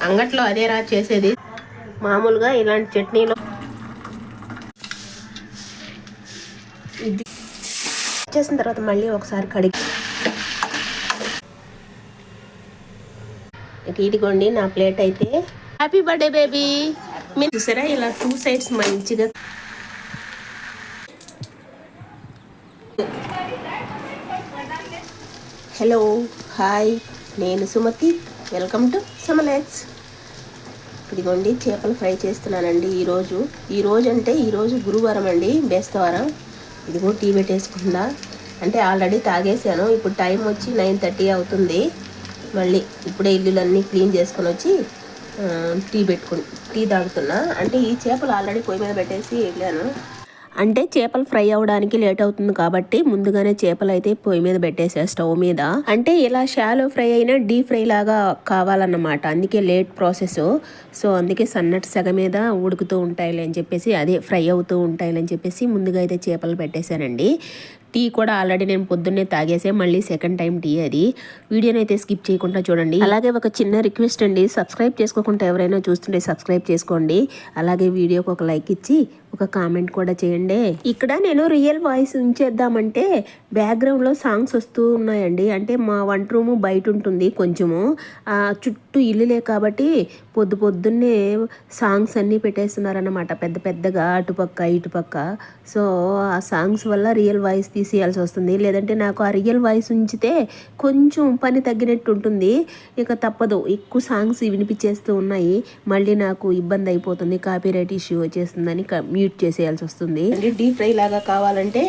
అంగట్లో అదే రా చేసేది. మామూలుగా ఇలాంటి చట్నీలో ఇది చేసిన తర్వాత మళ్ళీ ఒకసారి కడిగి ఇదిగోండి నా ప్లేట్ అయితే. Happy birthday baby. మీరు చూసారా ఇలా 2 సైడ్స్ మంచిగా. హలో హాయ్, నేను సుమతి. Welcome to సమలెట్స్. ఇదిగోండి చేపలు ఫ్రై చేస్తున్నానండి ఈరోజు అంటే ఈరోజు గురువారం అండి, బేస్తవారం. ఇదిగో టీ పెట్టేసుకుందా అంటే ఆల్రెడీ తాగేసాను. ఇప్పుడు టైం వచ్చి 9:30 అవుతుంది. మళ్ళీ ఇప్పుడే ఇల్లులన్నీ క్లీన్ చేసుకొని వచ్చి టీ తాగుతున్నా. అంటే ఈ చేపలు ఆల్రెడీ పొయ్యి మీద పెట్టేసి వెళ్ళాను. అంటే చేపలు ఫ్రై అవ్వడానికి లేట్ అవుతుంది కాబట్టి ముందుగానే చేపలు అయితే పొయ్యి మీద పెట్టేసా స్టవ్ మీద. అంటే ఇలా షాలో ఫ్రై అయినా డీప్ ఫ్రై లాగా కావాలన్నమాట, అందుకే లేట్ ప్రాసెస్. సో అందుకే సన్నటి సెగ మీద ఉడుకుతూ ఉంటాయిలే అని చెప్పేసి, అదే ఫ్రై అవుతూ ఉంటాయిలే అని చెప్పేసి ముందుగా అయితే చేపలు పెట్టేశానండి. టీ కూడా ఆల్రెడీ నేను పొద్దున్నే తాగేసే, మళ్ళీ సెకండ్ టైం టీ అది. వీడియోని అయితే స్కిప్ చేయకుండా చూడండి. అలాగే ఒక చిన్న రిక్వెస్ట్ అండి, సబ్స్క్రైబ్ చేసుకోకుండా ఎవరైనా చూస్తుంటే సబ్స్క్రైబ్ చేసుకోండి. అలాగే వీడియోకి ఒక లైక్ ఇచ్చి ఒక కామెంట్ కూడా చేయండి. ఇక్కడ నేను రియల్ వాయిస్ ఉంచేద్దామంటే బ్యాక్గ్రౌండ్లో సాంగ్స్ వస్తూ ఉన్నాయండి. అంటే మా వంట రూము బయట ఉంటుంది కొంచెము, చుట్టూ ఇల్లులే కాబట్టి పొద్దున్నే సాంగ్స్ అన్నీ పెట్టేస్తున్నారన్నమాట పెద్ద పెద్దగా, అటుపక్క ఇటుపక్క. సో ఆ సాంగ్స్ వల్ల రియల్ వాయిస్ తీసేయాల్సి వస్తుంది. లేదంటే నాకు ఆ రియల్ వాయిస్ ఉంచితే కొంచెం పని తగ్గినట్టు ఉంటుంది. ఇక తప్పదు, ఎక్కువ సాంగ్స్ వినిపించేస్తూ ఉన్నాయి, మళ్ళీ నాకు ఇబ్బంది అయిపోతుంది, కాపీరైట్ ఇష్యూ వచ్చేస్తుందని మ్యూట్ చేసేయాల్సి వస్తుంది. డీప్ ఫ్రై లాగా కావాలంటే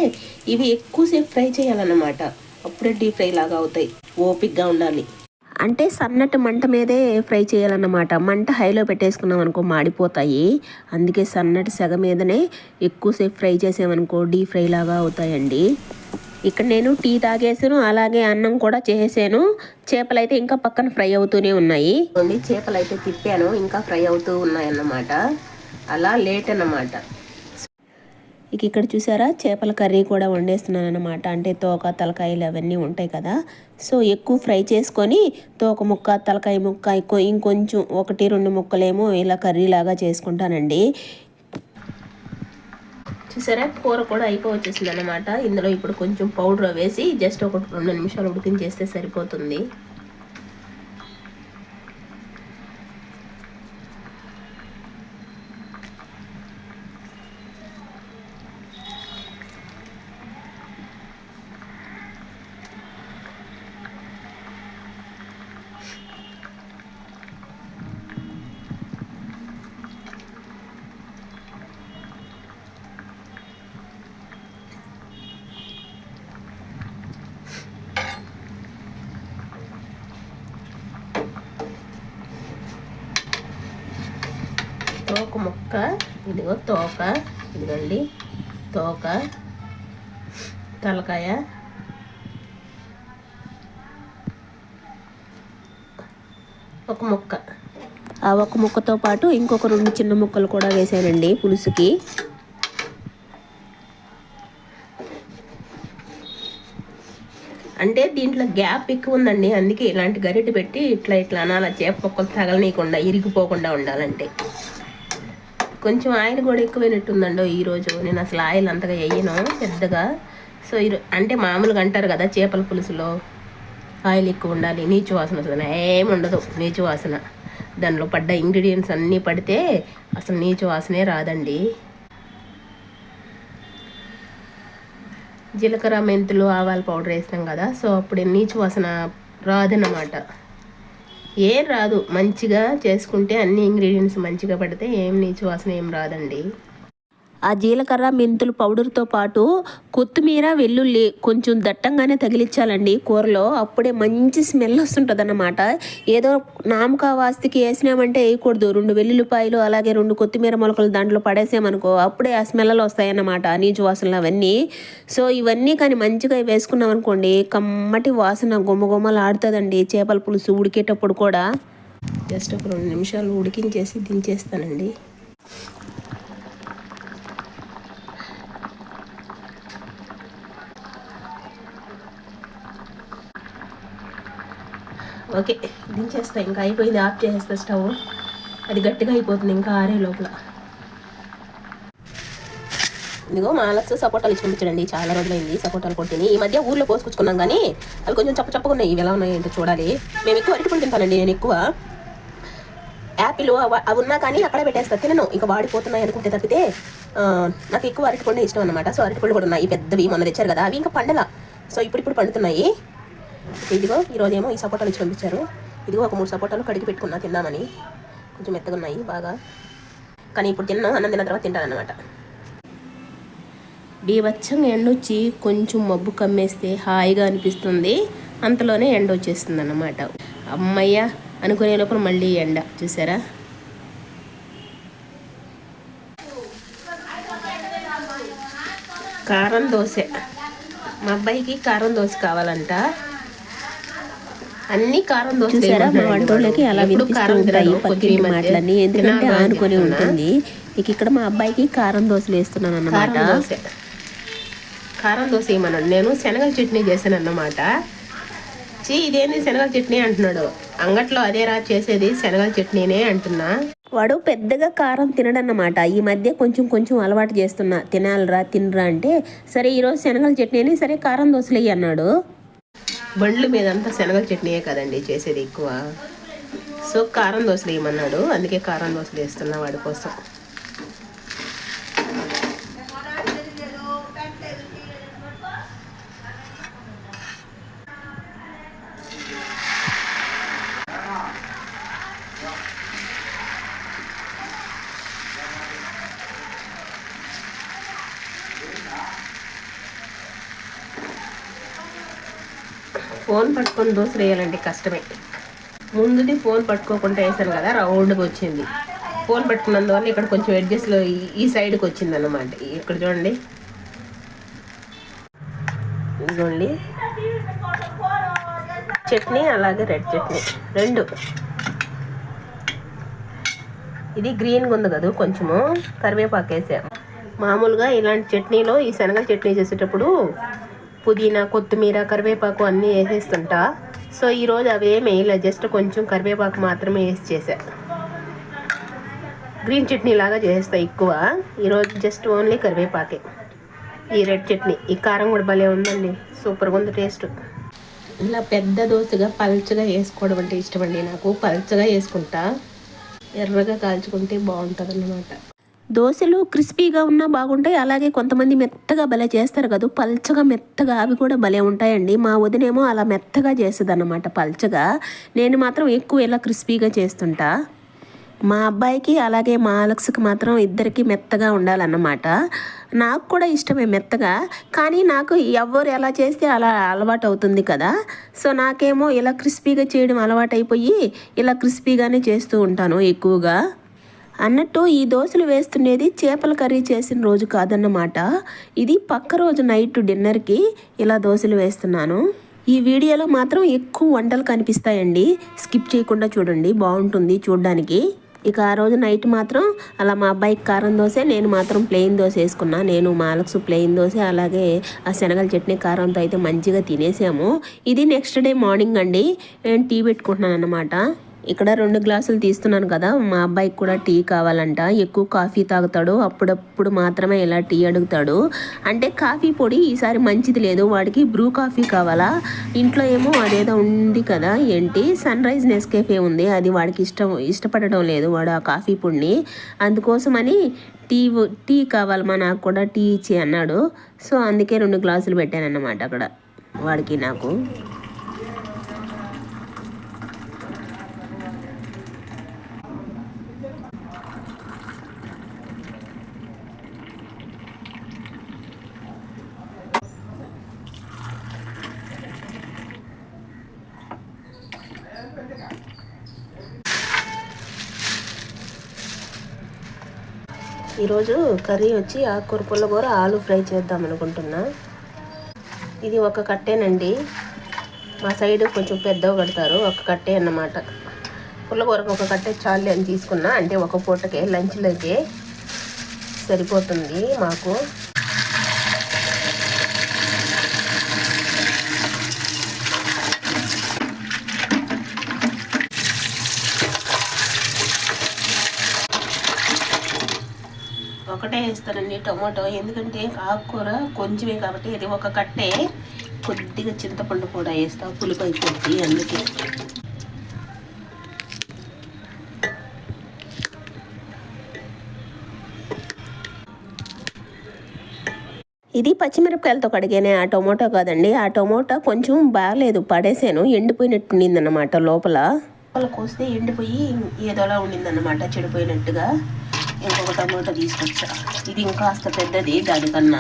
ఇవి ఎక్కువసేపు ఫ్రై చేయాలన్నమాట, అప్పుడే డీప్ ఫ్రై లాగా అవుతాయి. ఓపిక్గా ఉండాలి. అంటే సన్నటి మంట మీదే ఫ్రై చేయాలన్నమాట. మంట హైలో పెట్టేసుకున్నాం అనుకో మాడిపోతాయి. అందుకే సన్నటి సెగ మీదనే ఎక్కువసేపు ఫ్రై చేసామనుకో డీప్ ఫ్రై లాగా అవుతాయండి. ఇక్కడ నేను టీ తాగేసాను, అలాగే అన్నం కూడా చేసాను. చేపలు అయితే ఇంకా పక్కన ఫ్రై అవుతూనే ఉన్నాయి. చేపలు అయితే తిప్పాను, ఇంకా ఫ్రై అవుతూ ఉన్నాయి అన్నమాట. అలా లేట్ అన్నమాట. ఇక్కడ చూసారా చేపల కర్రీ కూడా వండేస్తున్నాను అనమాట. అంటే తోక తలకాయలు అవన్నీ ఉంటాయి కదా, సో ఎక్కువ ఫ్రై చేసుకొని తోక ముక్క తలకాయ ముక్క ఇంకొంచెం 1-2 ముక్కలేమో ఇలా కర్రీ లాగా చేసుకుంటానండి. చూసారా కూర కూడా అయిపోవచ్చేసింది అనమాట. ఇందులో ఇప్పుడు కొంచెం పౌడర్ వేసి జస్ట్ ఒక 2 నిమిషాలు ఉడికించేస్తే సరిపోతుంది. తోక ముక్క, ఇదిగో తోక, ఇదిగోండి తోక, తలకాయ, ఒక ముక్క. ఆ ఒక ముక్కతో పాటు ఇంకొక 2 చిన్న ముక్కలు కూడా వేసానండి పులుసుకి. అంటే దీంట్లో గ్యాప్ ఎక్కువ ఉందండి, అందుకే ఇలాంటి గరిటె పెట్టి ఇట్లా అనాల, చేప ముక్కలు తగలనీయకుండా ఇరిగిపోకుండా ఉండాలంటే. కొంచెం ఆయిల్ కూడా ఎక్కువైనట్టుందండో ఈరోజు. నేను అసలు ఆయిల్ అంతగా వేయను పెద్దగా. సో అంటే మామూలుగా అంటారు కదా చేపల పులుసులో ఆయిల్ ఎక్కువ ఉండాలి, నీచు వాసన వస్తుంది. ఏమి ఉండదు నీచు వాసన. దానిలో పడ్డ ఇంగ్రీడియంట్స్ అన్నీ పడితే అసలు నీచు వాసనే రాదండి. జీలకర్ర మెంతులు ఆవాల పౌడర్ వేస్తాం కదా, సో అప్పుడు నీచు వాసన రాదన్నమాట. ఏం రాదు, మంచిగా చేసుకుంటే అన్ని ఇంగ్రీడియంట్స్ మంచిగా పడితే ఏం నీచు వాసన ఏం రాదండి. ఆ జీలకర్ర మెంతులు పౌడర్తో పాటు కొత్తిమీర వెల్లుల్లి కొంచెం దట్టంగానే తగిలించాలండి కూరలో, అప్పుడే మంచి స్మెల్ వస్తుంటుంది అన్నమాట. ఏదో నామకా వాస్తికి వేసినామంటే వేయకూడదు. 2 వెల్లుల్లిపాయలు అలాగే 2 కొత్తిమీర మొలకలు దాంట్లో పడేసామనుకో అప్పుడే ఆ స్మెల్లు వస్తాయన్నమాట, నీచు వాసనలు అవన్నీ. సో ఇవన్నీ కానీ మంచిగా వేసుకున్నాం అనుకోండి కమ్మటి వాసన గుమ్మగుమ్మలు ఆడుతుందండి చేపల పులుసు ఉడికేటప్పుడు కూడా. జస్ట్ ఒక 2 నిమిషాలు ఉడికించేసి దించేస్తానండి. ఓకే దించేస్తా, ఇంకా అయిపోయింది, ఆఫ్ చేసేస్తా స్టవ్. అది గట్టిగా అయిపోతుంది ఇంకా ఆరే లోపల. ఇదిగో మా అలక్స్ సపోటాలు ఇచ్చి పంపించండి, చాలా రోజులైంది సపోటాలు కొట్టిని. ఈ మధ్య ఊర్లో కోసుకొచ్చుకున్నాం కానీ అవి కొంచెం చప్పగా ఉన్నాయి. ఇవి ఎలా ఉన్నాయి ఏంటో చూడాలి. మేము ఎక్కువ అరటిపండు తింటానండి, నేను ఎక్కువ యాపిల్ అవి ఉన్నా కానీ అక్కడే పెట్టేస్తా, తినను. ఇంకా వాడిపోతున్నాయి అనుకుంటే తప్పితే నాకు ఎక్కువ అరటిపండు ఇష్టం అనమాట. సో అరటిపండు కూడా ఉన్నాయి పెద్దవి, మొన్న తెచ్చారు కదా, అవి ఇంకా పండల. సో ఇప్పుడు పండుతున్నాయి. ఇదిగో ఈరోజేమో ఈ సపోటాలు ఇచ్చి పంపించారు. ఇదిగో ఒక 3 సపోటాలు కడిగి పెట్టుకున్నా తిందామని. కొంచెం మెత్తగా ఉన్నాయి బాగా, కానీ ఇప్పుడు అన్నం తిన్న తర్వాత తింటాను అనమాట. బీభత్సంగా ఎండొచ్చి కొంచెం మబ్బు కమ్మేస్తే హాయిగా అనిపిస్తుంది. అంతలోనే ఎండ వచ్చేస్తుంది అన్నమాట. అమ్మయ్య అనుకునే లోపల మళ్ళీ ఎండ చూసారా. కారం దోశ, మా అబ్బాయికి కారం దోశ కావాలంట. అన్ని కారం దోశ చూసారా. మా వంటోళ్ళకి అలా వినిపిస్తూ ఉంటాయి పక్కింటి మాటలన్నీ, ఎందుకంటే ఆనుకొని ఉంటుంది. ఇక ఇక్కడ మా అబ్బాయికి కారం దోశలు వేస్తున్నాను అన్నమాట. కారం దోశ ఏమన్నాడు, నేను శనగల చట్నీ చేశాను అన్నమాట. ఇదేంది శనగల చట్నీ అంటున్నాడు. అంగట్లో అదేరా చేసేది, శనగల చట్నీనే అంటున్నా. వాడు పెద్దగా కారం తినడన్నమాట. ఈ మధ్య కొంచెం అలవాటు చేస్తున్నా, తినాలిరా తినరా అంటే, సరే ఈరోజు శనగల చట్నీ అని, సరే కారం దోశలు వేయి అన్నాడు. బండ్ల మీద అంతా శనగల చట్నీయే కదండి చేసేది ఎక్కువ. సో కారం దోశలు వేయమన్నాడు, అందుకే కారం దోశలు వేస్తున్నా వాడి కోసం. ఫోన్ పట్టుకొని దోశలు వేయాలంటే కష్టమే. ముందుది ఫోన్ పట్టుకోకుండా వేసాను కదా, రౌండ్గా వచ్చింది. ఫోన్ పట్టుకున్నందువల్ల ఇక్కడ కొంచెం ఎడ్జెస్లో ఈ సైడ్కి వచ్చింది అన్నమాట. ఇక్కడ చూడండి, ఇదిగోండి చట్నీ, అలాగే రెడ్ చట్నీ రెండు. ఇది గ్రీన్గా ఉంది కదా, కొంచెము కరివేపాకు వేసాము. మామూలుగా ఇలాంటి చట్నీలో ఈ శనగల చట్నీ చేసేటప్పుడు పుదీనా, కొత్తిమీర, కరివేపాకు అన్నీ వేసేస్తుంటా. సో ఈరోజు అవేమి వేయలే, జస్ట్ కొంచెం కరివేపాకు మాత్రమే వేసి చేసా. గ్రీన్ చట్నీ లాగా చేస్తా ఎక్కువ, ఈరోజు జస్ట్ ఓన్లీ కరివేపాకే. ఈ రెడ్ చట్నీ, ఈ కారం కూడా భలే ఉందండి, సూపర్గా ఉంది టేస్ట్. ఇలా పెద్ద దోశగా పల్చగా వేసుకోవడం అంటే ఇష్టమండి నాకు. పల్చగా వేసుకుంటా, ఎర్రగా కాల్చుకుంటే బాగుంటుంది అన్నమాట. దోశలు క్రిస్పీగా ఉన్నా బాగుంటాయి, అలాగే కొంతమంది మెత్తగా భలే చేస్తారు కదా, పల్చగా మెత్తగా, అవి కూడా భలే ఉంటాయండి. మా వదినేమో అలా మెత్తగా చేస్తుంది అన్నమాట పల్చగా. నేను మాత్రం ఎక్కువ ఇలా క్రిస్పీగా చేస్తుంటా. మా అబ్బాయికి అలాగే మా అలక్స్కి మాత్రం ఇద్దరికి మెత్తగా ఉండాలన్నమాట. నాకు కూడా ఇష్టమే మెత్తగా, కానీ నాకు ఎవరు ఎలా చేస్తే అలా అలవాటు అవుతుంది కదా. సో నాకేమో ఇలా క్రిస్పీగా చేయడం అలవాటు అయిపోయి ఇలా క్రిస్పీగానే చేస్తూ ఉంటాను ఎక్కువగా. అన్నట్టు ఈ దోశలు వేస్తుండేది చేపల కర్రీ చేసిన రోజు కాదన్నమాట. ఇది పక్క రోజు నైట్ డిన్నర్కి ఇలా దోశలు వేస్తున్నాను. ఈ వీడియోలో మాత్రం ఎక్కువ వంటలు కనిపిస్తాయండి, స్కిప్ చేయకుండా చూడండి, బాగుంటుంది చూడడానికి. ఇక ఆ రోజు నైట్ మాత్రం అలా మా అబ్బాయికి కారం దోశ, నేను మాత్రం ప్లెయిన్ దోశ వేసుకున్నా. నేను మా అలక్స్ ప్లెయిన్ దోశ, అలాగే ఆ శనగల చట్నీ కారంతో అయితే మంచిగా తినేసాము. ఇది నెక్స్ట్ డే మార్నింగ్ అండి. నేను టీ పెట్టుకుంటున్నాను అన్నమాట. ఇక్కడ 2 గ్లాసులు తీస్తున్నాను కదా, మా అబ్బాయికి కూడా టీ కావాలంట. ఎక్కువ కాఫీ తాగుతాడు, అప్పుడప్పుడు మాత్రమే ఇలా టీ అడుగుతాడు. అంటే కాఫీ పొడి ఈసారి మంచిది లేదు, వాడికి బ్రూ కాఫీ కావాలా. ఇంట్లో ఏమో అదేదో ఉంది కదా, ఏంటి సన్ రైజ్ నెస్కేఫే ఉంది, అది వాడికి ఇష్టపడడం లేదు వాడు ఆ కాఫీ పొడిని. అందుకోసమని టీ కావాలమ్మా, నాకు కూడా టీ ఇచ్చి అన్నాడు. సో అందుకే 2 గ్లాసులు పెట్టాను అన్నమాట అక్కడ వాడికి నాకు. ఈరోజు కర్రీ వచ్చి ఆకుకూర పుల్లగూర, ఆలు ఫ్రై చేద్దాం అనుకుంటున్నా. ఇది ఒక కట్టేనండి, మా సైడ్ కొంచెం పెద్దగా కడతారు, ఒక కట్టే అన్నమాట. పుల్లగూరకు ఒక కట్టే చాలు అని తీసుకున్నా, అంటే ఒక పూటకే లంచ్లోకే సరిపోతుంది మాకు. ఒకటే వేస్తానండి టొమాటో, ఎందుకంటే ఆకుకూర కొంచెమే కాబట్టి ఇది ఒక కట్టే. కొద్దిగా చింతపండు కూడా వేస్తా, పులుపు అయిపోద్ది అందుకే. ఇది పచ్చిమిరపకాయలతో కడిగానే ఆ టొమాటో కాదండి. ఆ టొమాటో కొంచెం బాగాలేదు, పడేసాను, ఎండిపోయినట్టు అన్నమాట లోపల. కోస్తే ఎండిపోయి ఏదోలా ఉండిందన్నమాట, చెడిపోయినట్టుగా. ఇంకొక టమాటో తీసుకొచ్చా, ఇది ఇంకాస్త పెద్దది దానికన్నా.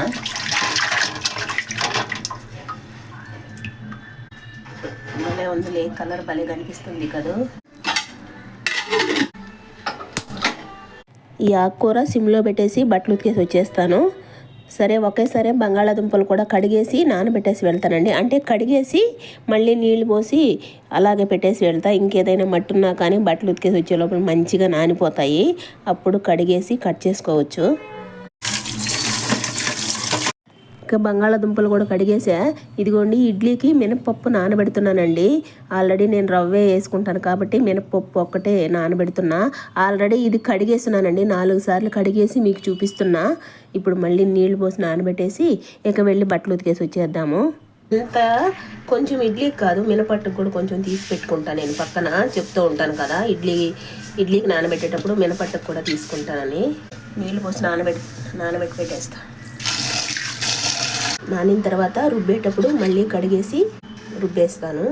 భలే ఉందిలే, కలర్ భలే కనిపిస్తుంది కదా. ఈ ఆకుకూర సిమ్లో పెట్టేసి బట్టలు ఉతికేసి వచ్చేస్తాను. సరే ఒకేసారి బంగాళాదుంపలు కూడా కడిగేసి నానబెట్టేసి వెళ్తానండి. అంటే కడిగేసి మళ్ళీ నీళ్లు పోసి అలాగే పెట్టేసి వెళ్తా. ఇంకేదైనా మట్టున్నా కానీ బట్టలు ఉతికేసి వచ్చే లోపల మంచిగా నానిపోతాయి, అప్పుడు కడిగేసి కట్ చేసుకోవచ్చు. ఇంకా బంగాళాదుంపలు కూడా కడిగేసా. ఇదిగోండి ఇడ్లీకి మినపప్పు నానబెడుతున్నానండి. ఆల్రెడీ నేను రవ్వే వేసుకుంటాను కాబట్టి మినపప్పు ఒక్కటే నానబెడుతున్నా. ఆల్రెడీ ఇది కడిగేస్తున్నానండి, 4 సార్లు కడిగేసి మీకు చూపిస్తున్నా. ఇప్పుడు మళ్ళీ నీళ్లు పోసి నానబెట్టేసి ఇక వెళ్ళి బట్టలు ఉతికేసి వచ్చేద్దాము. ఇంత కొంచెం ఇడ్లీకి కాదు, మినపట్టుకు కూడా కొంచెం తీసి పెట్టుకుంటాను నేను పక్కన. చెప్తూ ఉంటాను కదా, ఇడ్లీకి నానబెట్టేటప్పుడు మినపట్టుకు కూడా తీసుకుంటానని. నీళ్లు పోసి నానబెట్టి పెట్టేస్తాను. నానిన తర్వాత రుబ్బేటప్పుడు మళ్ళీ కడిగేసి రుబ్బేస్తాను.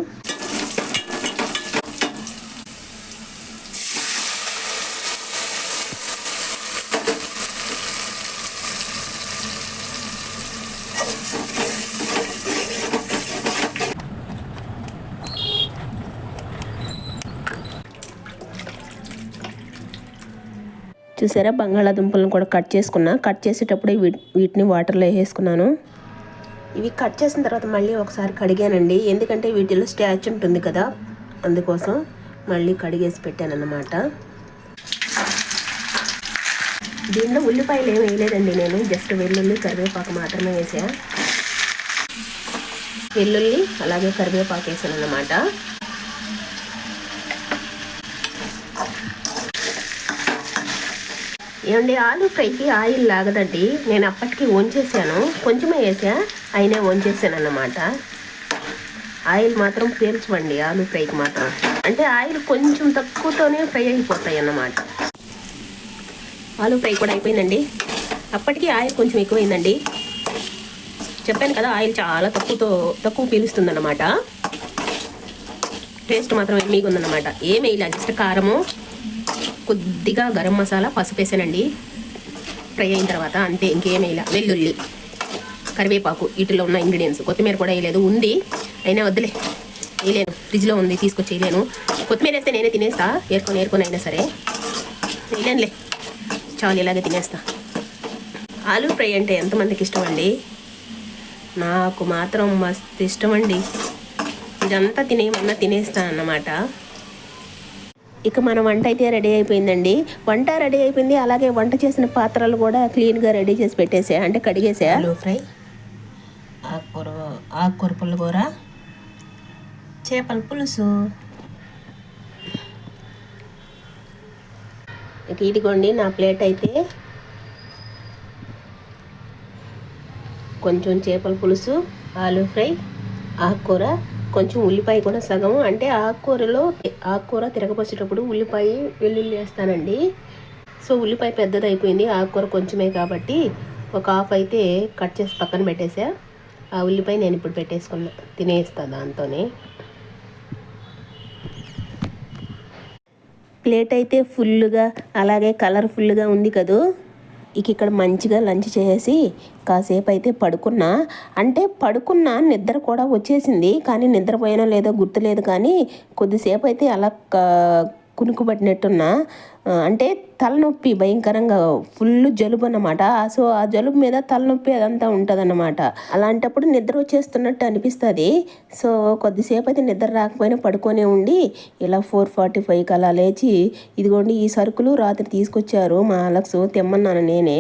చూసారా, బంగాళాదుంపలను కూడా కట్ చేసుకున్నా. కట్ చేసేటప్పుడే వీటిని వాటర్లో వేసుకున్నాను. ఇవి కట్ చేసిన తర్వాత మళ్ళీ ఒకసారి కడిగానండి, ఎందుకంటే వీటిలో స్టాచ్ ఉంటుంది కదా, అందుకోసం మళ్ళీ కడిగేసి పెట్టాను అన్నమాట. దీనిలో ఉల్లిపాయలు ఏమి వేయలేదండి నేను, జస్ట్ వెల్లుల్లి కరివేపాకు మాత్రమే వేసా. వెల్లుల్లి అలాగే కరివేపాకు వేసాను అన్నమాట. ఏమండి, ఆలు ఫ్రైకి ఆయిల్ లాగదండి. నేను అప్పటికి వంచేసాను, కొంచెమే వేసా, అయినా వంచేసాను అన్నమాట. ఆయిల్ మాత్రం పీల్చవండి ఆలు ఫ్రైకి మాత్రం. అంటే ఆయిల్ కొంచెం తక్కువతోనే ఫ్రై అయిపోతాయి అన్నమాట. ఆలు ఫ్రై కూడా అయిపోయిందండి. అప్పటికి ఆయిల్ కొంచెం ఎక్కువైందండి. చెప్పాను కదా, ఆయిల్ చాలా తక్కువ పీలుస్తుంది అన్నమాట. టేస్ట్ మాత్రం ఎమ్మీగా ఉందన్నమాట. ఏమి వేయలే, జస్ట్ కారము, కొద్దిగా గరం మసాలా, పసుపు వేసానండి ఫ్రై అయిన తర్వాత, అంతే. ఇంకేమీ ఇలా వెల్లుల్లి కరివేపాకు వీటిలో ఉన్న ఇంగ్రీడియంట్స్. కొత్తిమీర కూడా వేయలేదు, ఉంది అయినా వద్దులే, వేయలేను, ఫ్రిడ్జ్లో ఉంది తీసుకొచ్చి వేయలేను. కొత్తిమీర వేస్తే నేనే తినేస్తా, ఏరుకొని అయినా సరే. వేయలేనులే, చాలు ఇలాగే తినేస్తా. ఆలూ ఫ్రై అంటే ఎంతమందికి ఇష్టం అండి? నాకు మాత్రం మస్తు ఇష్టం అండి. ఇదంతా తినేమన్నా తినేస్తాను అన్నమాట. ఇక మన వంట అయితే రెడీ అయిపోయిందండి. వంట రెడీ అయిపోయింది, అలాగే వంట చేసిన పాత్రలు కూడా క్లీన్గా రెడీ చేసి పెట్టేసా, అంటే కడిగేసా. ఆలూ ఫ్రై, ఆకుకూర పుల్లకూర, చేపల పులుసు. ఇక ఇదిగోండి నా ప్లేట్ అయితే కొంచెం చేపల పులుసు, ఆలూ ఫ్రై, ఆకుకూర, కొంచెం ఉల్లిపాయ కూడా సగం. అంటే ఆకుకూర తిరగపోసేటప్పుడు ఉల్లిపాయ వెల్లుల్లి వేస్తానండి. సో ఉల్లిపాయ పెద్దది అయిపోయింది, ఆకుకూర కొంచెమే కాబట్టి ఒక హాఫ్ అయితే కట్ చేసి పక్కన పెట్టేసా. ఆ ఉల్లిపాయ నేను ఇప్పుడు పెట్టేసుకున్నా, తినేస్తా దాంతోనే. ప్లేట్ అయితే ఫుల్గా అలాగే కలర్ఫుల్గా ఉంది కదూ. ఇక్కడ మంచిగా లంచ్ చేసి కాసేపు అయితే పడుకున్నా. అంటే పడుకున్నా, నిద్ర కూడా వచ్చేసింది, కానీ నిద్రపోయానో లేదో గుర్తులేదు. కానీ కొద్దిసేపు అయితే అలా కునుకు పట్టినట్టున్నా. అంటే తలనొప్పి భయంకరంగా, ఫుల్ జలుబు అన్నమాట. సో ఆ జలుబు మీద తలనొప్పి అదంతా ఉంటుంది అన్నమాట. అలాంటప్పుడు నిద్ర వచ్చేస్తున్నట్టు అనిపిస్తుంది. సో కొద్దిసేపు అయితే నిద్ర రాకపోయినా పడుకొనే ఉండి ఇలా 4:45కి అలా లేచి, ఇదిగోండి ఈ సరుకులు రాత్రి తీసుకొచ్చారు మా అలక్స్, తెమ్మన్నాను నేనే.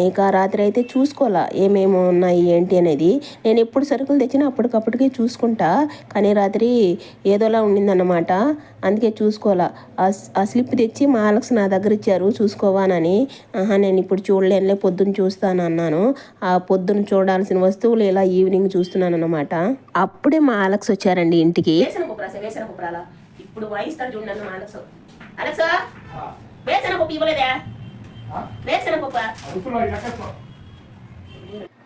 ఇక రాత్రి అయితే చూసుకోవాలా ఏమేమి ఉన్నాయి ఏంటి అనేది. నేను ఎప్పుడు సరుకులు తెచ్చినా అప్పటికప్పటికే చూసుకుంటా, కానీ రాత్రి ఏదోలా ఉండిందన్నమాట, అందుకే చూసుకోవాలా. ఆ స్లిప్ తెచ్చి మా మాలక్స్ నా దగ్గర ఇచ్చారు చూసుకోవానని. నేను ఇప్పుడు చూడలేనులే, పొద్దున్న చూస్తాను అన్నాను. ఆ పొద్దున్న చూడాల్సిన వస్తువులు ఇలా ఈవినింగ్ చూస్తున్నాను అనమాట. అప్పుడే మాలక్స్ వచ్చారండి ఇంటికి. ఇప్పుడు వాయిస్తాడు చూడండి మాలక్స్. అలెక్సా వేసనపప్పు ఇవ్వలేదా?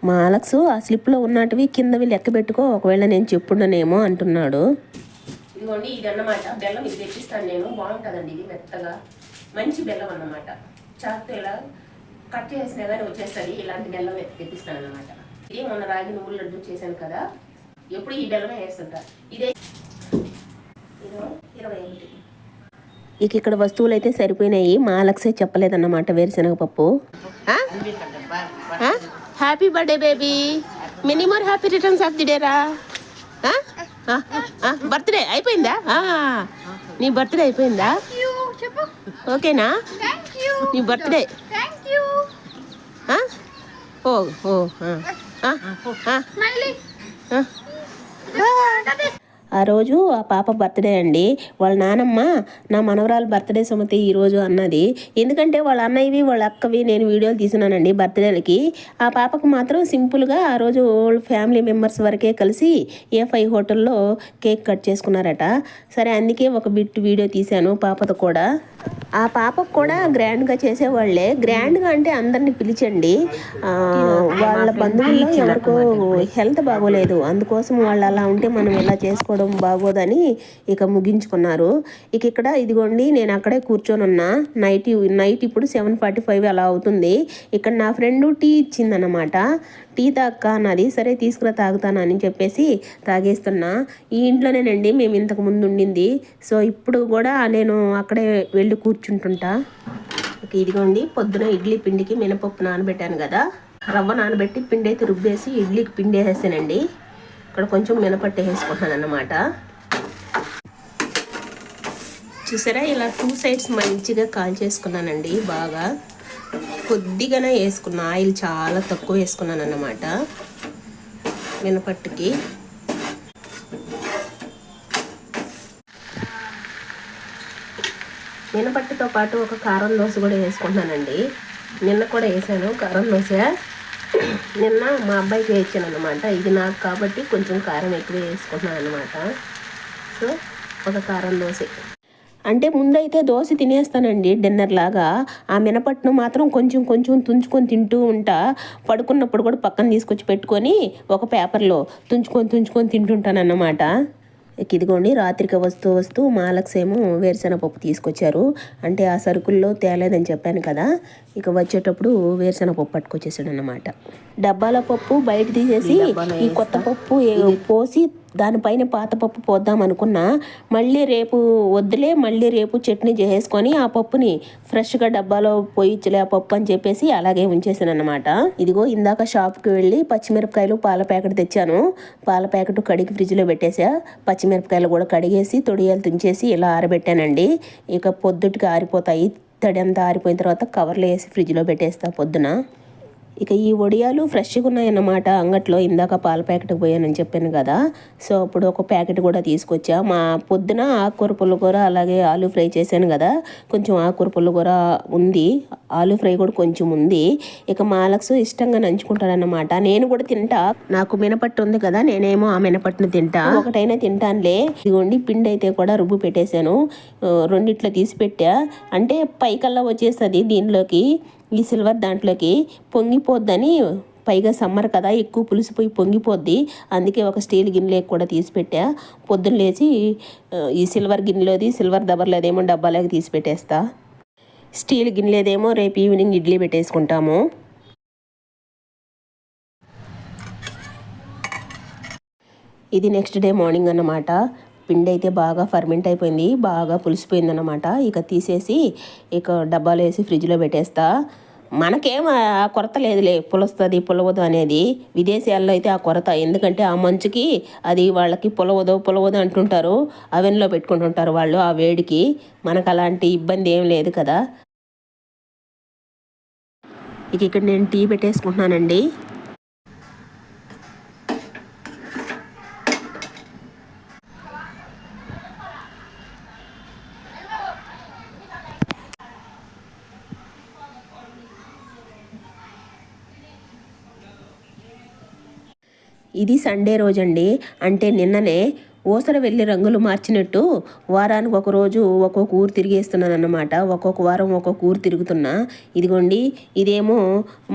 మా అలెక్స్ ఆ స్లిప్లో ఉన్నటివి కిందవి లెక్క పెట్టుకో, ఒకవేళ నేను చెప్పుండనేమో అంటున్నాడు. ఇదిగోండి ఇది అన్నమాట బెల్లం. ఇది తెచ్చిస్తాను నేను, బాగుంటుందండి ఇది, మెత్తగా మంచి బెల్లం అన్నమాట. చాకుతో ఇలా కట్ చేసినా కానీ వచ్చేస్తుంది. ఇలాంటి బెల్లం తెప్పిస్తాను అన్నమాట. ఇది మొన్న రాగి నువ్వులు లడ్డు చేశాను కదా, ఎప్పుడు ఈ బెల్లమే వేస్తుంటా. ఇదే 21. ఇక ఇక్కడ వస్తువులు అయితే సరిపోయినాయి. మా అలెక్సే చెప్పలేదన్నమాట వేరుశనగపప్పు. Happy birthday baby, many more happy returns of the day రా. బర్త్డే అయిపోయిందా? నీ బర్త్డే అయిపోయిందా? ఓకేనా నీ బర్త్డే? ఓ ఓ ఆ రోజు ఆ పాప బర్త్డే అండి. వాళ్ళ నానమ్మ నా మనవరాలు బర్త్డే సుమతి ఈరోజు అన్నది. ఎందుకంటే వాళ్ళ అన్నయ్యవి వాళ్ళ అక్కవి నేను వీడియోలు తీసినానండి బర్త్డేలకి. ఆ పాపకు మాత్రం సింపుల్గా ఆ రోజు ఫ్యామిలీ మెంబర్స్ వరకే కలిసి A5 హోటల్లో కేక్ కట్ చేసుకున్నారట. సరే అందుకే ఒక బిట్ వీడియో తీశాను పాపతో కూడా. ఆ పాపకు కూడా గ్రాండ్గా చేసేవాళ్ళే. గ్రాండ్గా అంటే అందరిని పిలిచండి. వాళ్ళ బంధువుల్లో ఎవరికో హెల్త్ బాగోలేదు, అందుకోసం వాళ్ళు అలా ఉంటే మనం ఎలా చేసుకోవడం బాగోదని ఇక ముగించుకున్నారు. ఇక ఇక్కడ ఇదిగోండి నేను అక్కడే కూర్చొని ఉన్నా. నైట్ ఇప్పుడు 7:45 అలా అవుతుంది. ఇక్కడ నా ఫ్రెండ్ టీ ఇచ్చిందన్నమాట. టీ తాక్క అన్నది. సరే తీసుకురా తాగుతాను అని చెప్పేసి తాగేస్తున్నా. ఈ ఇంట్లోనేనండి మేము ఇంతకు ముందు ఉండింది. సో ఇప్పుడు కూడా నేను అక్కడే వెళ్ళి కూర్చుంటుంటా. ఇదిగోండి పొద్దున ఇడ్లీ పిండికి మినపప్పు నానబెట్టాను కదా, రవ్వ నానబెట్టి పిండి అయితే రుబ్బేసి ఇడ్లీకి పిండి వేసేసానండి. ఇక్కడ కొంచెం మినపట్టు వేసుకుంటాను అన్నమాట. చూసారా ఇలా 2 సైడ్స్ మంచిగా కాల్ చేసుకున్నానండి. బాగా కొద్దిగానే వేసుకున్నా, ఆయిల్ చాలా తక్కువ వేసుకున్నాను అన్నమాట మినపట్టుకి. మినపట్టుతో పాటు ఒక కారం దోశ కూడా వేసుకుంటున్నానండి. నిన్న కూడా వేసాను కారం దోశ. నిన్న మా అబ్బాయికి వేసాను అనమాట. ఇది నాకు కాబట్టి కొంచెం కారం ఎక్కువ వేసుకుంటున్నాను అనమాట. సో ఒక కారం దోశ అంటే ముందైతే దోశ తినేస్తానండి డిన్నర్ లాగా. ఆ మినపట్టును మాత్రం కొంచెం కొంచెం తుంచుకొని తింటూ ఉంటా. పడుకున్నప్పుడు కూడా పక్కన తీసుకొచ్చి పెట్టుకొని ఒక పేపర్లో తుంచుకొని తింటుంటాను అన్నమాట. ఇదిగోండి రాత్రికి వస్తూ మాలక్స్ ఏమో వేరుశనగపప్పు తీసుకొచ్చారు. అంటే ఆ సరుకుల్లో తేలేదని చెప్పాను కదా, ఇక వచ్చేటప్పుడు వేరుశనగపప్పు పట్టుకొచ్చేసాడు అన్నమాట. డబ్బాల పప్పు బయట తీసేసి ఈ కొత్త పప్పు పోసి దానిపైన పాత పప్పు పోద్దాం అనుకున్నా. మళ్ళీ రేపు చట్నీ చేసుకొని ఆ పప్పుని ఫ్రెష్గా డబ్బాలో పోయిచ్చలే ఆ పప్పు అని చెప్పేసి అలాగే ఉంచేసాను అనమాట. ఇదిగో ఇందాక షాప్కి వెళ్ళి పచ్చిమిరపకాయలు పాల ప్యాకెట్ తెచ్చాను. పాల ప్యాకెట్ కడిగి ఫ్రిడ్జ్లో పెట్టేసా. పచ్చిమిరపకాయలు కూడా కడిగేసి తొడియాలు తుంచేసి ఇలా ఆరబెట్టానండి. ఇక పొద్దుటికి ఆరిపోతాయి. తడి అంతా ఆరిపోయిన తర్వాత కవర్లో వేసి ఫ్రిడ్జ్లో పెట్టేస్తా పొద్దున. ఇక ఈ వడియాలు ఫ్రెష్గా ఉన్నాయన్నమాట. అంగట్లో ఇందాక పాల ప్యాకెట్కి పోయానని చెప్పాను కదా, సో అప్పుడు ఒక ప్యాకెట్ కూడా తీసుకొచ్చా. మా పొద్దున ఆకుకూర పుల్లకూర అలాగే ఆలూ ఫ్రై చేశాను కదా, కొంచెం ఆకుకూర పుల్లకూర ఉంది, ఆలూ ఫ్రై కూడా కొంచెం ఉంది. ఇక మాలక్స్ ఇష్టంగా నంచుకుంటాడన్నమాట. నేను కూడా తింటా, నాకు మినపట్టు ఉంది కదా, నేనేమో ఆ మినపట్టును తింటా. ఒకటైనా తింటానులే. ఇదిగోండి పిండి అయితే కూడా రుబ్బు పెట్టేశాను. రెండిట్లో తీసి పెట్టా. అంటే పైకల్లా వచ్చేస్తుంది దీనిలోకి, ఈ సిల్వర్ దాంట్లోకి పొంగిపోద్దని. పైగా సమ్మర్ కదా, ఎక్కువ పులిసిపోయి పొంగిపోద్ది. అందుకే ఒక స్టీల్ గిన్నెలోకి కూడా తీసి పెట్టా. పొద్దున్న లేచి ఈ సిల్వర్ గిన్నెలోది, సిల్వర్ దబర్లేదేమో డబ్బాలోకి తీసి పెట్టేస్తా. స్టీల్ గిన్నెలేదేమో రేపు ఈవినింగ్ ఇడ్లీ పెట్టేసుకుంటాము. ఇది నెక్స్ట్ డే మార్నింగ్ అన్నమాట. పిండి అయితే బాగా ఫర్మెంట్ అయిపోయింది, బాగా పులిసిపోయింది అన్నమాట. ఇక తీసేసి ఇక డబ్బాలో వేసి ఫ్రిడ్జ్లో పెట్టేస్తా. మనకేం ఆ కొరత లేదులే, పులుస్తుంది పులవదు అనేది. విదేశాల్లో అయితే ఆ కొరత, ఎందుకంటే ఆ మంచుకి అది వాళ్ళకి పులవదు అంటుంటారు. అవెన్లో పెట్టుకుంటుంటారు వాళ్ళు ఆ వేడికి. మనకు అలాంటి ఇబ్బంది ఏం లేదు కదా. ఇక ఇక్కడ నేను టీ పెట్టేసుకుంటున్నానండి. ఇది సండే రోజండి. అంటే నిన్ననే ఊసర వెళ్ళి రంగులు మార్చినట్టు వారానికి ఒక రోజు ఒక్కొక్క ఊరు తిరిగేస్తున్నాను అన్నమాట. ఒక్కొక్క వారం ఒక్కొక్క ఊరు తిరుగుతున్నా. ఇదిగోండి, ఇదేమో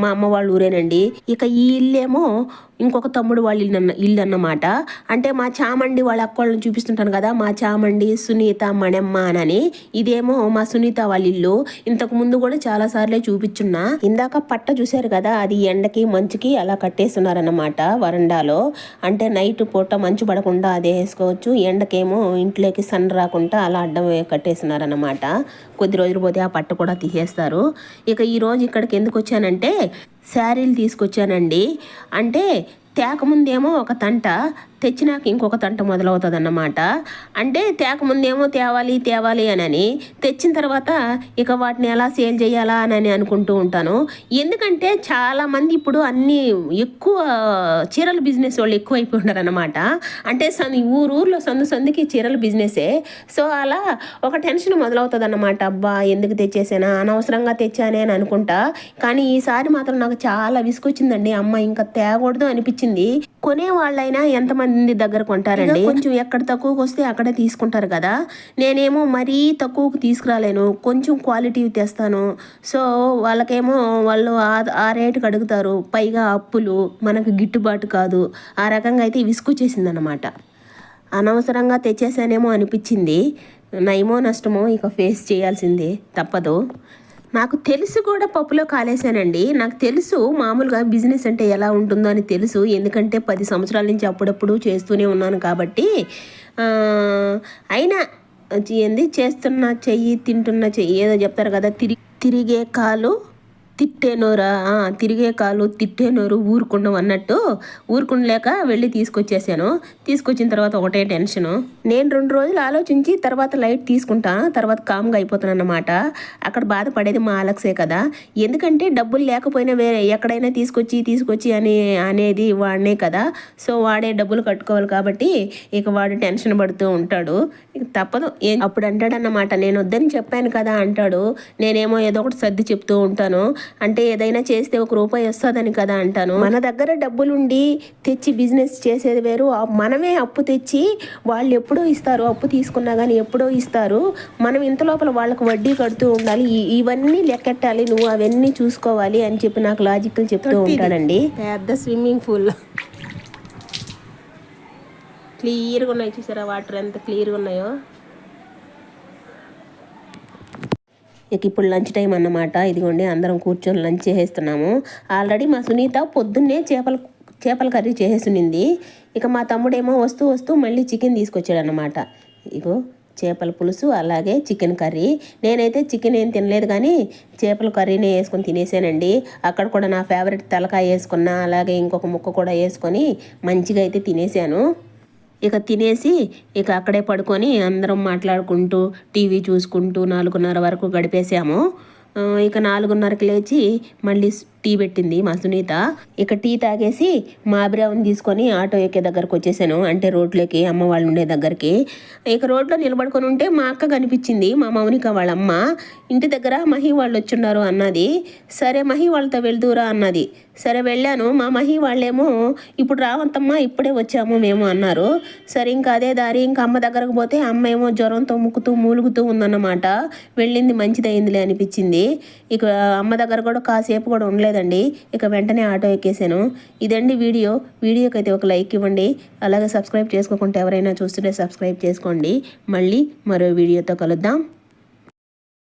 మా అమ్మ వాళ్ళ ఊరేనండి. ఇక ఈ ఇల్లేమో ఇంకొక తమ్ముడు వాళ్ళ ఇల్లు అన్నమాట. అంటే మా చామండి వాళ్ళ అక్కళ్ళని చూపిస్తుంటాను కదా, మా చామండి, సునీత, మణెమ్మ అని. ఇదేమో మా సునీత వాళ్ళ ఇల్లు. ఇంతకు ముందు కూడా చాలా సార్లే చూపించున్నా. ఇందాక పట్ట చూశారు కదా, అది ఎండకి మంచుకి అలా కట్టేస్తున్నారన్నమాట వరండాలో. అంటే నైట్ పూట మంచు పడకుండా అదే వేసుకోవచ్చు, ఎండకేమో ఇంట్లోకి సన్ రాకుండా అలా అడ్డం కట్టేస్తున్నారన్నమాట. కొద్ది రోజులు పోతే ఆ పట్ట కూడా తీసేస్తారు. ఇక ఈరోజు ఇక్కడికి ఎందుకు వచ్చానంటే శారీలు తీసుకొచ్చానండి. అంటే తేకముందేమో ఒక తంట, తెచ్చినాక ఇంకొక తంట మొదలవుతుంది అన్నమాట. అంటే తేకముందేమో తేవాలి అని, తెచ్చిన తర్వాత ఇక వాటిని ఎలా సేల్ చేయాలా అని అనుకుంటూ ఉంటాను. ఎందుకంటే చాలామంది ఇప్పుడు అన్నీ ఎక్కువ చీరల బిజినెస్ వాళ్ళు ఎక్కువ అయిపోయి ఉన్నారు అన్నమాట. అంటే ఊర్లో సందుకి చీరల బిజినెసే. సో అలా ఒక టెన్షన్ మొదలవుతుంది అన్నమాట. అబ్బా ఎందుకు తెచ్చేసానా, అనవసరంగా తెచ్చానే అని అనుకుంటా. కానీ ఈసారి మాత్రం నాకు చాలా విసుకొచ్చిందండి. అమ్మ ఇంకా తేకూడదు అనిపించింది. కొనే వాళ్ళైనా ఎంతమంది దగ్గర కొంటారండి. కొంచెం ఎక్కడ తక్కువకి వస్తే అక్కడే తీసుకుంటారు కదా. నేనేమో మరీ తక్కువకు తీసుకురాలేను, కొంచెం క్వాలిటీ తెస్తాను. సో వాళ్ళకేమో వాళ్ళు ఆ రేటుకి అడుగుతారు, పైగా అప్పులు, మనకు గిట్టుబాటు కాదు. ఆ రకంగా అయితే విసుకొచ్చేసింది అనమాట. అనవసరంగా తెచ్చేసానేమో అనిపించింది. నయమో నష్టమో ఇక ఫేస్ చేయాల్సిందే, తప్పదు. నాకు తెలుసు కూడా పప్పులో కాలేసానండి. నాకు తెలుసు మామూలుగా బిజినెస్ అంటే ఎలా ఉంటుందో అని తెలుసు. ఎందుకంటే 10 సంవత్సరాల నుంచి అప్పుడప్పుడు చేస్తూనే ఉన్నాను కాబట్టి. అయినా చేస్తున్న చెయ్యి, తింటున్న చెయ్యి ఏదో చెప్తారు కదా, తిరిగే కాలు తిట్టే నోరా, తిరిగే కాలు తిట్టే నోరు ఊరుకుండం అన్నట్టు ఊరుకుండలేక వెళ్ళి తీసుకొచ్చేసాను. తీసుకొచ్చిన తర్వాత ఒకటే టెన్షను. నేను 2 రోజులు ఆలోచించి తర్వాత లైట్ తీసుకుంటాను, తర్వాత కామ్గా అయిపోతాను అన్నమాట. అక్కడ బాధపడేది మా అలక్సే కదా. ఎందుకంటే డబ్బులు లేకపోయినా వేరే ఎక్కడైనా తీసుకొచ్చి అనేది వాడినే కదా. సో వాడే డబ్బులు కట్టుకోవాలి కాబట్టి ఇక వాడు టెన్షన్ పడుతూ ఉంటాడు. ఇక తప్పదు. అప్పుడు అంటాడన్నమాట, నేను వద్దని చెప్పాను కదా అంటాడు. నేనేమో ఏదో ఒకటి సర్ది చెప్తూ ఉంటాను. అంటే ఏదైనా చేస్తే 1 రూపాయి వస్తుందని కదా అంటాను. మన దగ్గర డబ్బులుండి తెచ్చి బిజినెస్ చేసేది వేరు. మనమే అప్పు తెచ్చి వాళ్ళు ఎప్పుడో ఇస్తారు, అప్పు తీసుకున్నా కానీ ఎప్పుడో ఇస్తారు. మనం ఇంత లోపల వాళ్ళకు వడ్డీ కడుతూ ఉండాలి, ఇవన్నీ లెక్కెట్టాలి, నువ్వు అవన్నీ చూసుకోవాలి అని చెప్పి నాకు లాజిక్లు చెప్తూ ఉంటాడండి. పెద్ద స్విమ్మింగ్ పూల్ క్లియర్గా ఉన్నాయి, చూసారా వాటర్ ఎంత క్లియర్గా ఉన్నాయో. ఇక ఇప్పుడు లంచ్ టైం అన్నమాట. ఇదిగోండి అందరం కూర్చొని లంచ్ చేసేస్తున్నాము. ఆల్రెడీ మా సునీత పొద్దున్నే చేపల కర్రీ చేసేసునింది. ఇక మా తమ్ముడేమో వస్తూ మళ్ళీ చికెన్ తీసుకొచ్చాడు అన్నమాట. ఇగో చేపల పులుసు అలాగే చికెన్ కర్రీ. నేనైతే చికెన్ ఏం తినలేదు కానీ చేపల కర్రీనే వేసుకొని తినేసానండి. అక్కడ కూడా నా ఫేవరెట్ తలకాయ వేసుకున్నా, అలాగే ఇంకొక ముక్క కూడా వేసుకొని మంచిగా అయితే తినేసాను. ఇక తినేసి ఇక అక్కడే పడుకొని అందరం మాట్లాడుకుంటూ టీవీ చూసుకుంటూ 4:30 వరకు గడిపేసాము. ఇక 4:30కి లేచి మళ్ళీ టీ పెట్టింది మా సునీత. ఇక టీ తాగేసి మా అభిరావుని తీసుకొని ఆటో ఎక్కే దగ్గరకు వచ్చేసాను. అంటే రోడ్లోకి, అమ్మ వాళ్ళు ఉండే దగ్గరికి. ఇక రోడ్లో నిలబడుకొని ఉంటే మా అక్క కనిపించింది, మా మౌనిక వాళ్ళ అమ్మ. ఇంటి దగ్గర మహి వాళ్ళు వచ్చున్నారు అన్నది. సరే మహి వాళ్ళతో వెళ్దూరా అన్నది. సరే వెళ్ళాను. మా మహి వాళ్ళేమో ఇప్పుడు రావంతమ్మా, ఇప్పుడే వచ్చాము మేము అన్నారు. సరే ఇంకా అదే దారి ఇంకా అమ్మ దగ్గరకు పోతే అమ్మ ఏమో జ్వరంతో మూలుగుతూ ఉందన్నమాట. వెళ్ళింది మంచిదైందిలే అనిపించింది. ఇక అమ్మ దగ్గర కూడా కాసేపు కూడా ఉండలేదండి. ఇక వెంటనే ఆటో ఎక్కేసాను. ఇదండి వీడియోకి అయితే ఒక లైక్ ఇవ్వండి. అలాగే సబ్స్క్రైబ్ చేసుకోకుంటే ఎవరైనా చూస్తుంటే సబ్స్క్రైబ్ చేసుకోండి. మళ్ళీ మరో వీడియోతో కలుద్దాం.